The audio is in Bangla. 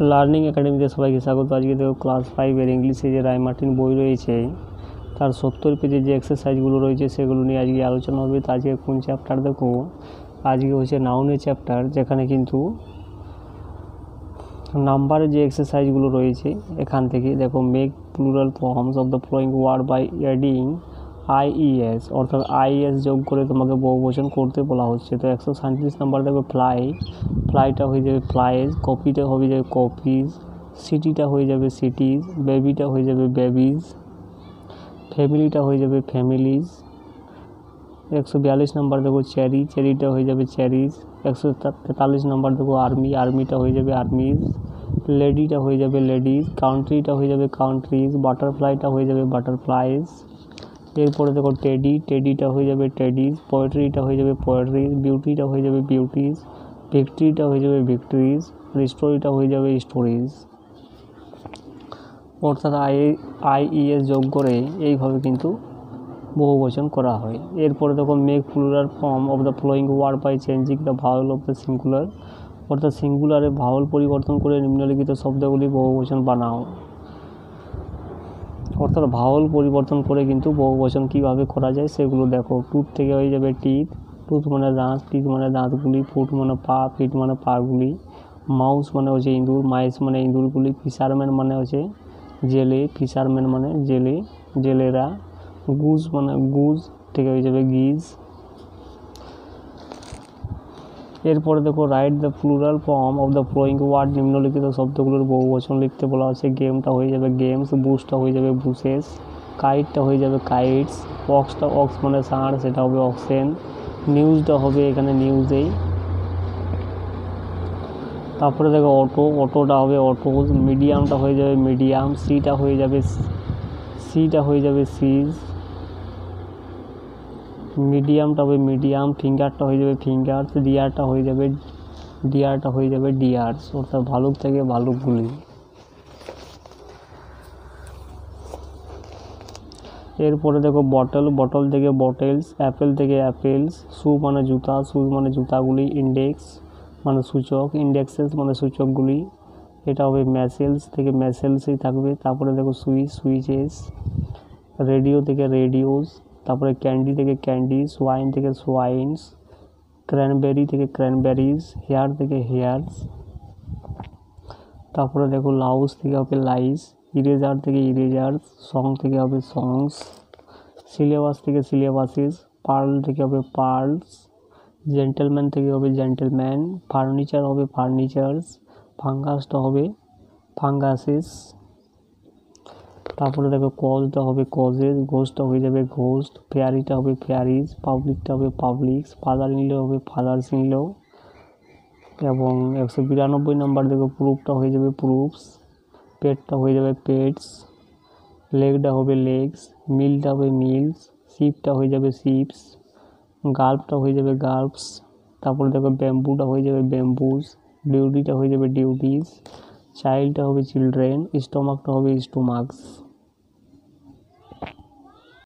লার্নিং একাডেমিতে সবাইকে স্বাগত। আজকে দেখো ক্লাস 5-এর ইংলিশে যে রায় মার্টিন বই রয়েছে তার 70 পেজের যে এক্সারসাইজগুলো রয়েছে সেগুলো নিয়ে আজকে আলোচনা হবে। তো আজকে কোন চ্যাপ্টার দেখো, আজকে হচ্ছে নাউনের চ্যাপ্টার, যেখানে কিন্তু নাম্বারের যে এক্সারসাইজগুলো রয়েছে এখান থেকে দেখো make plural forms of the following word by adding IES, অর্থাৎ আইএস যোগ করে তোমাকে বহুবচন করতে বলা হচ্ছে। তো 137 নাম্বার দেখো ফ্লাই, ফ্লাইটা হয়ে যাবে ফ্লাইজ, কপিটা হয়ে যাবে কপিজ, সিটিটা হয়ে যাবে সিটিজ, বেবিটা হয়ে যাবে বেবিজ, ফ্যামিলিটা হয়ে যাবে ফ্যামিলিজ। 142 নাম্বার দেখো চেরি, চেরিটা হয়ে যাবে চেরিজ। 143 নাম্বার দেখো আর্মি, আর্মিটা হয়ে যাবে আর্মিজ, লেডিটা হয়ে যাবে লেডিজ, কান্ট্রিটা হয়ে যাবে কান্ট্রিজ, বাটারফ্লাইটা হয়ে যাবে বাটারফ্লাইজ। এরপরে দেখো টেডি, টেডিটা হয়ে যাবে টেডিজ, পোয়েট্রিটা হয়ে যাবে পোয়েট্রিজ, বিউটিটা হয়ে যাবে বিউটিজ, ভিক্টরিটা হয়ে যাবে ভিক্টরিজ, আর স্টোরিটা হয়ে যাবে স্টোরিজ। অর্থাৎ আইইএস যোগ করে এইভাবে কিন্তু বহুবচন করা হয়। এরপরে দেখো make plural form of the following word by changing the vowel of the singular, অর্থাৎ সিঙ্গুলারে ভাওয়েল পরিবর্তন করে নিম্নলিখিত শব্দগুলি বহুবচন বানাও। অর্থাৎ ভাওয়েল পরিবর্তন করে কিন্তু বহুবচন কীভাবে করা যায় সেগুলো দেখো। টুথ থেকে হয়ে যাবে টিথ, টুথ মানে দাঁত, টিথ মানে দাঁতগুলি, ফুট মানে পা, ফিট মানে পাগুলি, মাউস মানে হচ্ছে ইঁদুর, মাইস মানে ইঁদুরগুলি, ফিশারম্যান মানে হচ্ছে জেলে, ফিশারম্যান মানে জেলে, জেলেরা, গুজ মানে গুজ থেকে হয়ে যাবে গিজ। এরপরে দেখো write the plural form of the following word, নিম্নলিখিত শব্দগুলোর বহুবচন লিখতে বলা হচ্ছে। গেমটা হয়ে যাবে গেমস, বুসটা হয়ে যাবে বুসেস, কাইটটা হয়ে যাবে কাইটস, অক্সটা অক্স মানে ষাঁড় সেটা হবে অক্সেন, নিউজটা হবে এখানে নিউজেই। তারপরে দেখো অটো, অটোটা হবে অটোজ, মিডিয়ামটা হয়ে যাবে মিডিয়াম, সিটা হয়ে যাবে সিজ, মিডিয়ামটা হবে মিডিয়াম, ফিঙ্গারটা হয়ে যাবে ফিঙ্গার্স, ডিয়ারটা হয়ে যাবে ডিয়ার্স, অর্থাৎ ভালুক থেকে ভালুকগুলি। এরপরে দেখো বটল, বটল থেকে বটেলস, অ্যাপেল থেকে অ্যাপেলস, শু মানে জুতা, শুজ মানে জুতাগুলি, ইন্ডেক্স মানে সূচক, ইন্ডেক্সেস মানে সূচকগুলি, এটা হবে ম্যাসেলস থেকে ম্যাসেলসই থাকবে। তারপরে দেখো সুইচ, সুইচেস, রেডিও থেকে রেডিওস, তারপরে ক্যান্ডি থেকে ক্যান্ডি, সোয়াইন থেকে সোয়াইনস, ক্র্যানবেরি থেকে ক্র্যানবেরিজ, হেয়ার থেকে হেয়ার্স। তারপরে দেখো লাউস থেকে হবে লাইস, ইরেজার থেকে ইরেজার্স, সং থেকে হবে সংস, সিলেবাস থেকে সিলেবাসিস, পার্ল থেকে হবে পার্লস, জেন্টেলম্যান থেকে হবে জেন্টেলম্যান, ফার্নিচার হবে ফার্নিচার্স, ফাঙ্গাসটা হবে ফাঙ্গাসিস। তারপরে দেখো কজটা হবে কজেস, ঘোষটা হয়ে যাবে ঘোস্ট, ফেয়ারিটা হবে ফেয়ারিজ, পাবলিকটা হবে পাবলিক্স, ফাদার ইনলো হবে ফাদার্স ইনলো। এবং 192 নাম্বার দেখো প্রুফটা হয়ে যাবে প্রুফস, পেটটা হয়ে যাবে পেটস, লেগটা হবে লেগস, মিলটা হবে মিলস, শিপটা হয়ে যাবে শিপস, গাল্পটা হয়ে যাবে গাল্পস। তারপরে দেখো ব্যাম্বুটা হয়ে যাবে ব্যাম্বুস, ডিউটিটা হয়ে যাবে ডিউটিস, চাইল্ডটা হবে চিলড্রেন, স্টোমাকটা হবে স্টোমাক্স।